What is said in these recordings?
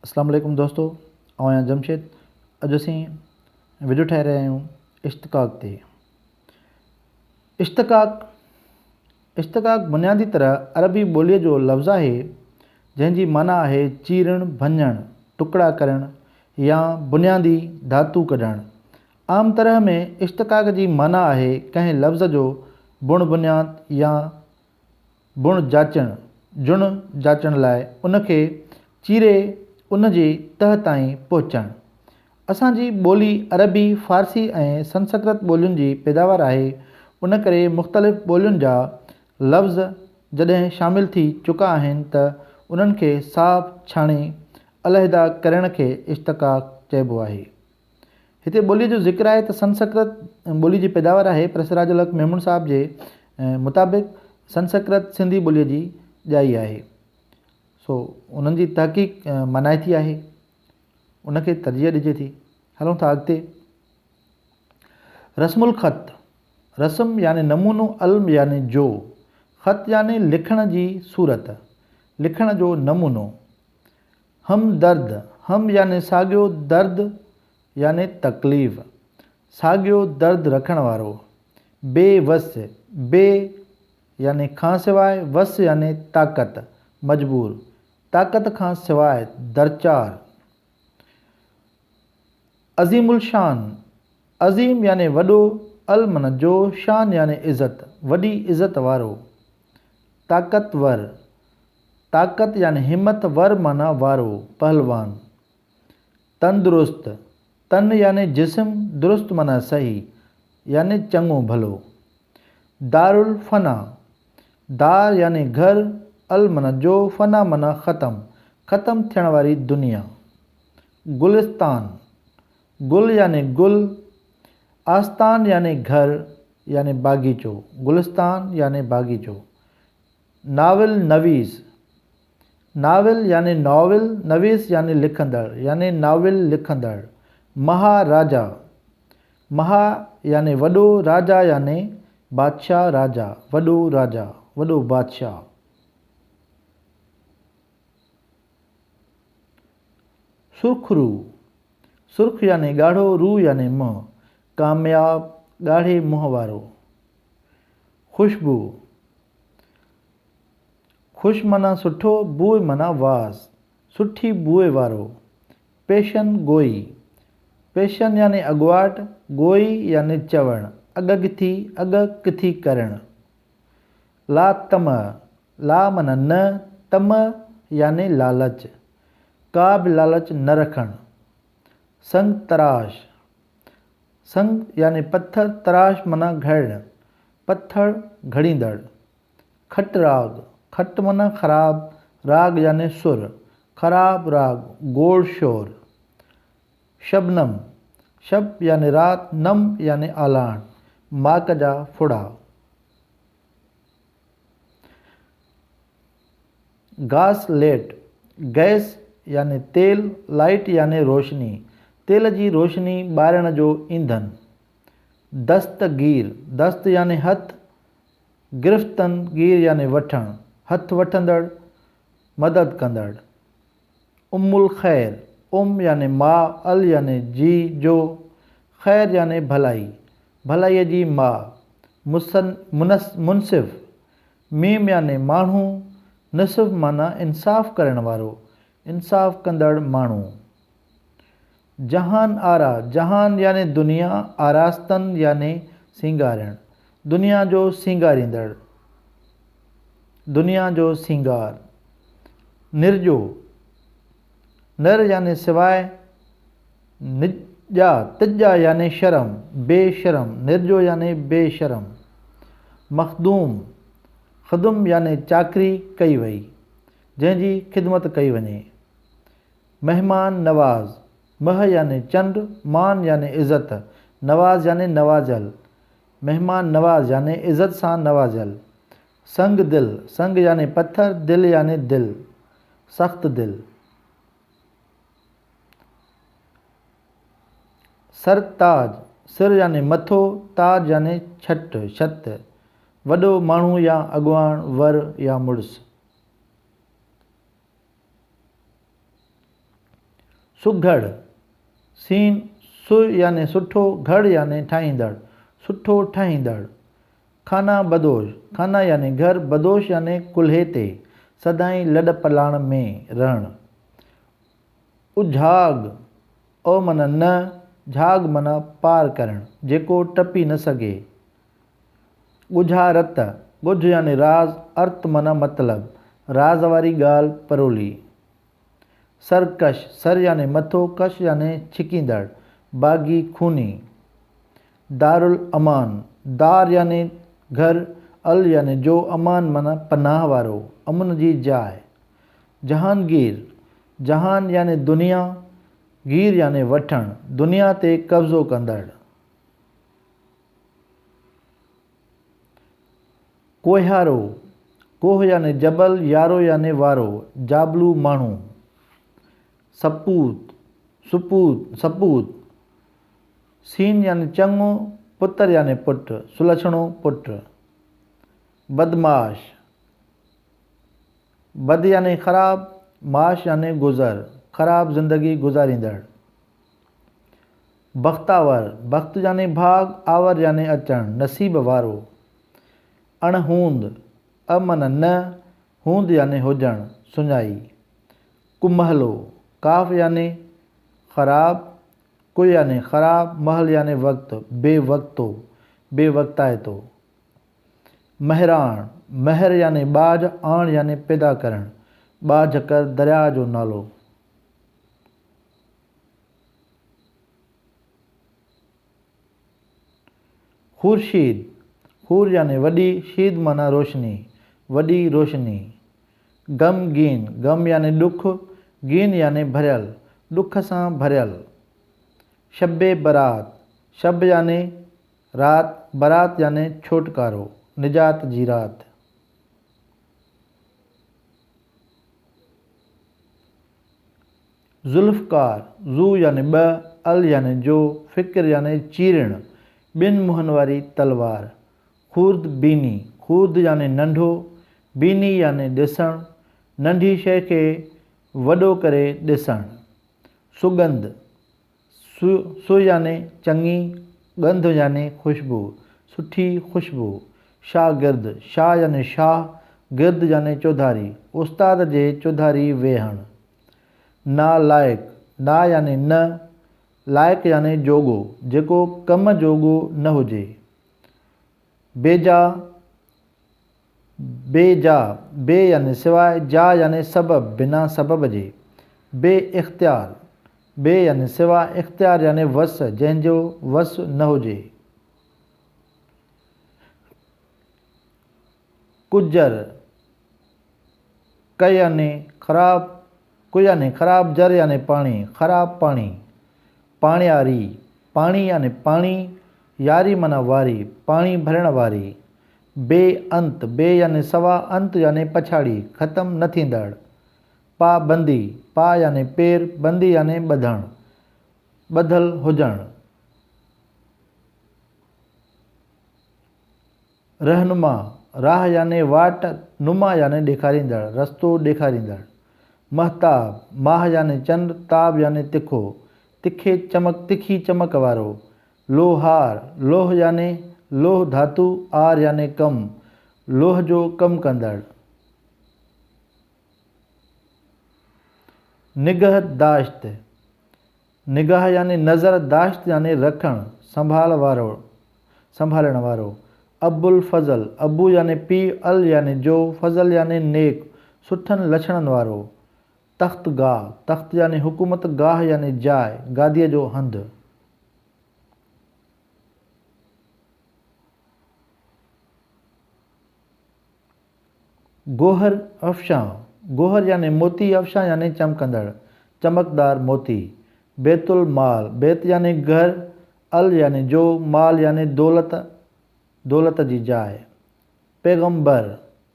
अस्सलाम वालेकुम दोस्तों, आउं आहियां जमशेद। अॼु असीं वीडियो ठाहे रहिया आहियूं इश्तिक़ाक़ ते। इश्तिक़ाक़ बुनियादी तरह अरबी ॿोलीअ जो लफ़्ज़ आहे जंहिंजी माना आहे चीरणु, भञणु, टुकड़ा करणु या बुनियादी धातु कढणु। आम तरह में इश्तिक़ाक़ जी माना आहे कंहिं लफ़्ज़ जो बुण बुनियाद या बुण जाचण लाइ उनखे चीरे उन जी तह ताईं पहुचणु। असांजी ॿोली अरबी, फ़ारसी ऐं संस्कृत ॿोलियुनि जी पैदावार आहे। उन करे मुख़्तलिफ़ ॿोलियुनि जा लफ़्ज़ जॾहिं शामिल थी चुका आहिनि त उन्हनि खे साफ़ छाणे अलहदा करण खे इश्तिक़ाक़ चइबो आहे। हिते ॿोलीअ जो ज़िक्र आहे त संस्कृत ॿोली जी पैदावार आहे, पर सिराज उल हक़ मेमून साहब जे मुताबिक़ संस्कृत सिंधी ॿोलीअ जी ॼाई आहे। सो उन्हनि जी तहक़ीक़ मनाइती आहे, उनखे तरजीह ॾिजे थी। हलूं था अॻिते। रस्मुल ख़त, रस्म यानी नमूनो, अल्म यानी जो, ख़त यानी लिखण जी सूरत, लिखण जो नमूनो। हमदर्द, हम यानी साॻियो, दर्द यानी तकलीफ़, साॻियो दर्द रखण वारो। बेवस, बे यानी खां सवाइ, वस यानी ताक़त, मजबूर, ताक़त खां सवाइ, दरचार। अज़ीमुल शान, अज़ीम यानी वॾो, अल माना जो, शान यानी इज़त, वॾी इज़त वारो। ताक़तवर, ताक़त यानी हिम्मत, वर माना वारो, पहलवान। तंदुरुस्त, तन यानी जिस्म, दुरुस्त माना सही यानी चङो भलो। दारुल फ़ना, दार यानी घर, अल माना जो, फ़ना माना ख़त्म, ख़त्म थियण वारी दुनिया। गुलिस्तान, गुल यानी गुल, आस्तान यानी घर यानी बाग़ीचो, गुलिस्तान यानी बाग़ीचो। नाविल नवीस, नाविल यानी नाविल, नवीस यानी लिखंदड़ यानी नाविल लिखंदड़। महाराजा, महा यानी वॾो, राजा यानी बादशाह, राजा, वॾो राजा, वॾो बादशाह। सुर्खरू, सुर्ख यानी ॻाढ़ो, रू यानी मुंहुं, कामयाब, ॻाढ़े मुंहुं वारो। खुशबू, खुश माना सुठो, बूइ माना वास, सुठी बूइ वारो। पेशन गोई, पेशन यानी अॻुवाट, गोई यानी चवणु, अॻकथी, अॻकथी करणु। ला तम, ला माना न, तम यानी लालच, का बि लालच न रखणु। संग तराश, संग यानी पत्थर, तराश माना घड़णु, पत्थर घड़ींदड़। खट राग, खट माना ख़राब, राग यानी सुर, ख़राब राग, गोड़ शोर। शबनम, शब यानी रात, नम यानी आलाण, माक जा फुड़ा। घास लेट, गैस यानी तेल, लाइट यानी रोशनी, तेल जी रोशनी, ॿारण जो ईंधन। दस्तगीर, दस्त यानी हथ, गिरफ़्तन, गीर यानी वठणु, हथ वठंदड़, मदद कंदड़। उम्मुल ख़ैर, उम यानी माउ, अल यानी जी जो, ख़ैर यानी भलाई, भलाईअ जी माउ। मुनसिफ़, मीम यानी माण्हू, निसिफ़ माना इंसाफ़ करण वारो, इंसाफ़ कंदड़ माण्हू। जहान आरा, जहान यानी दुनिया, आरास्तन यानी सींगारणु, दुनिया जो सींगारींदड़, दुनिया जो सींगार। निर्जो, नर यानी सिवाइ, निजा, तिजा यानी शर्म, बेशरम, निर्जो यानी बेशरम। मखदूम, ख़ुदुम यानी चाकरी कई वई, जंहिंजी ख़िदमत कई वञे। महिमान नवाज़, मह यानी चंड, मान यानी इज़त, नवाज़ यानी नवाज़ल, महिमान नवाज़ यानी इज़त सां नवाज़ल। संग दिल, संग यानी पत्थर, दिल यानी दिल, सख़्त दिल। सरताज, सिर यानी मथो, ताज यानी छट, छत, वॾो माण्हू या अॻुवाण, वर या मुड़ुसु। सुघड़, सीन सु याने सुठो, घड़ याने ठाहींदड़, सुठो ठाहींदड़। खाना बदोश, खाना याने घर, बदोश याने कुल्हे ते, सदाईं लॾ पलाण में रहणु। उझाग, ओ माना न, झाग माना पार करणु, जेको टपी न सघे। ॻुझारत, ॻुझ याने राज़, अर्थ माना मतिलब, राज़ वारी ॻाल्हि परोली। सरकश, सर याने मथो, कश याने छिकींदड़, बाग़ी खूनी। दारुल अमान, दार याने घर, अल याने जो, अमान माना पनाह वारो, अमन जी जाइ। जहांगीर, जहान याने दुनिया, गीर याने वठणु, दुनिया ते कब्ज़ो कंदड़। कोहियारो, कोह याने जबल, यारो याने वारो, जाबलू माण्हू। सपूत, सपूत, सीन याने चङो, पुत्र याने पुट, सुलछणो पुट। बदमाश, बद याने ख़राब, माश याने गुज़र, ख़राब ज़िंदगी गुज़ारींदड़। बख़्तावर, बख़्त याने भाग, आवर याने अचणु, नसीब वारो। अणहूंद, माना न, हूंद याने हुजणु, सुञाई। कुमहलो, काफ़ याने ख़राब, कुल याने ख़राब, महल याने वक़्त, बेवक़्तो, बेवक़्ताइतो। महराण, महर याने ॿाझ, आण याने पैदा करणु, ॿाझकर दरिया जो नालो। ख़ुर्शीद, ख़ुर याने वॾी, शीद माना रोशनी, वॾी रोशनी। ग़मगीन, ग़म याने ॾुख, गीन याने भरियल, ॾुख सां भरियल। शब बरात, शब याने रात, बरात याने छोटकारो, निजात जी रात। ज़ुल्फ़कार, ज़ू याने ॿ, अल याने जो, फ़िक्र याने चीरणु, ॿिनि मुंहंनि वारी तलवार। ख़ुर्दबीनी, ख़ुर्द याने नंढो, बीनी याने ॾिसणु, नंढी शइ खे वॾो करे ॾिसणु। सुगंध, सु याने चङी, गंध याने ख़ुशबू, सुठी ख़ुशबू। शागिर्द, शाह याने शाह, गिर्द याने चौधारी, उस्ताद जे चौधारी वेहणु। नालाइक़, ना याने न, लाइक़ याने जोॻो, जेको कम जोॻो न हुजे। बेजा, बेजा, बे याने सिवाइ, जा याने सबबु, बिना सबब जे। बे इख़्तियार, बे याने सिवाइ, इख़्तियार याने वस, जंहिंजो वस न हुजे। कुजर, क याने ख़राब, कु याने ख़राब, जर याने पाणी, ख़राब पाणी। पाणियारी, पाणी याने पाणी, यारी माना वारी, पाणी भरण वारी। बेअंत, बे याने सवा, अंत याने पछाड़ी, ख़तमु न थींदड़। पाबंदी, पा याने पेर, बंदी याने ॿधणु, ॿधल हुजणु। रहनुमा, राह याने वाट, नुमा याने ॾेखारींदड़, रस्तो ॾेखारींदड़। महताब, माह याने चंड, ताब याने तिखो, तिखी चमक वारो। लोहार, लोह याने लोह धातु, आर याने कम, लोह जो कमु कंदड़। निगहदाश्त, निगाह याने नज़र, दाश्त याने रखणु, संभालण वारो। अबुल फज़ल, अबू याने पीउ, अल याने जो, फज़ल याने नेक, सुठनि लछणनि वारो। तख़्तगाह, तख़्त याने हुकूमत, गाह याने जाइ, गादीअ जो हंधु। गोहर अफ़शां, गोहर याने मोती, अफ़शां याने चमकंदड़, चमकदार मोती। बैतुल माल, बैत याने घर, अल याने जो, माल याने दौलत, दौलत जी जाइ। पैगम्बर,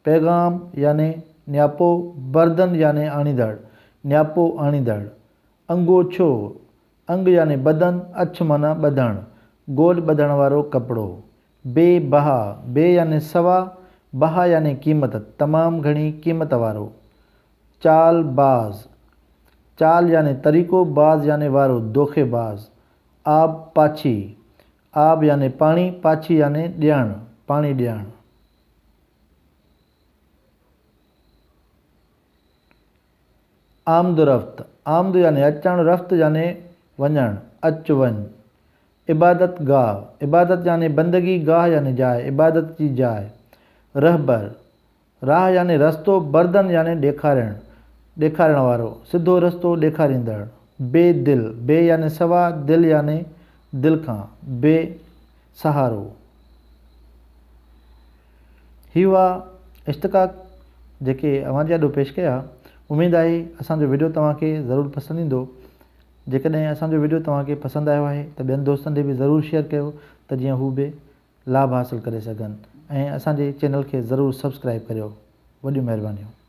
पैगाम याने न्यापो, बर्दन याने आणींदड़, न्यापो आणींदड़। अंगोछो, अंग याने बदन, अछ माना ॿधणु, गोॾ ॿधण वारो कपिड़ो। बेबहा, बे याने सवा, बहा याने क़ीमत, तमामु घणी क़ीमत वारो। चालबाज़, चाल याने तरीक़ो, बाज़ याने वारो, धोखेबाज़। आब पाछी, आब याने पाणी, पाछी याने ॾियणु, पाणी ॾियणु। आमद रफ़्त, आमद याने अचणु, रफ़्त याने वञणु, अचु वञु। इबादत गाह, इबादत याने बंदगी, गाह याने जाइ, इबादत जी जाइ। रहबर, राह याने रस्तो, बरदन याने ॾेखारणु, ॾेखारण वारो, सिधो रस्तो ॾेखारींदड़। बेदिल, बे याने सवा, दिल याने दिल खां, बेसहारो। ही हुआ इश्तिक़ाक़ जेके अवां जे ॾोह पेश कया। उमेदु आहे असांजो वीडियो तव्हांखे ज़रूरु पसंदि ईंदो। जेकॾहिं असांजो वीडियो तव्हांखे पसंदि आयो आहे त ॿियनि दोस्तनि ॾे बि ज़रूरु शेयर कयो त जीअं हू बि लाभ हासिलु करे सघनि, ऐं असांजे चैनल खे ज़रूरु सब्सक्राइब करियो। वॾियूं महिरबानियूं।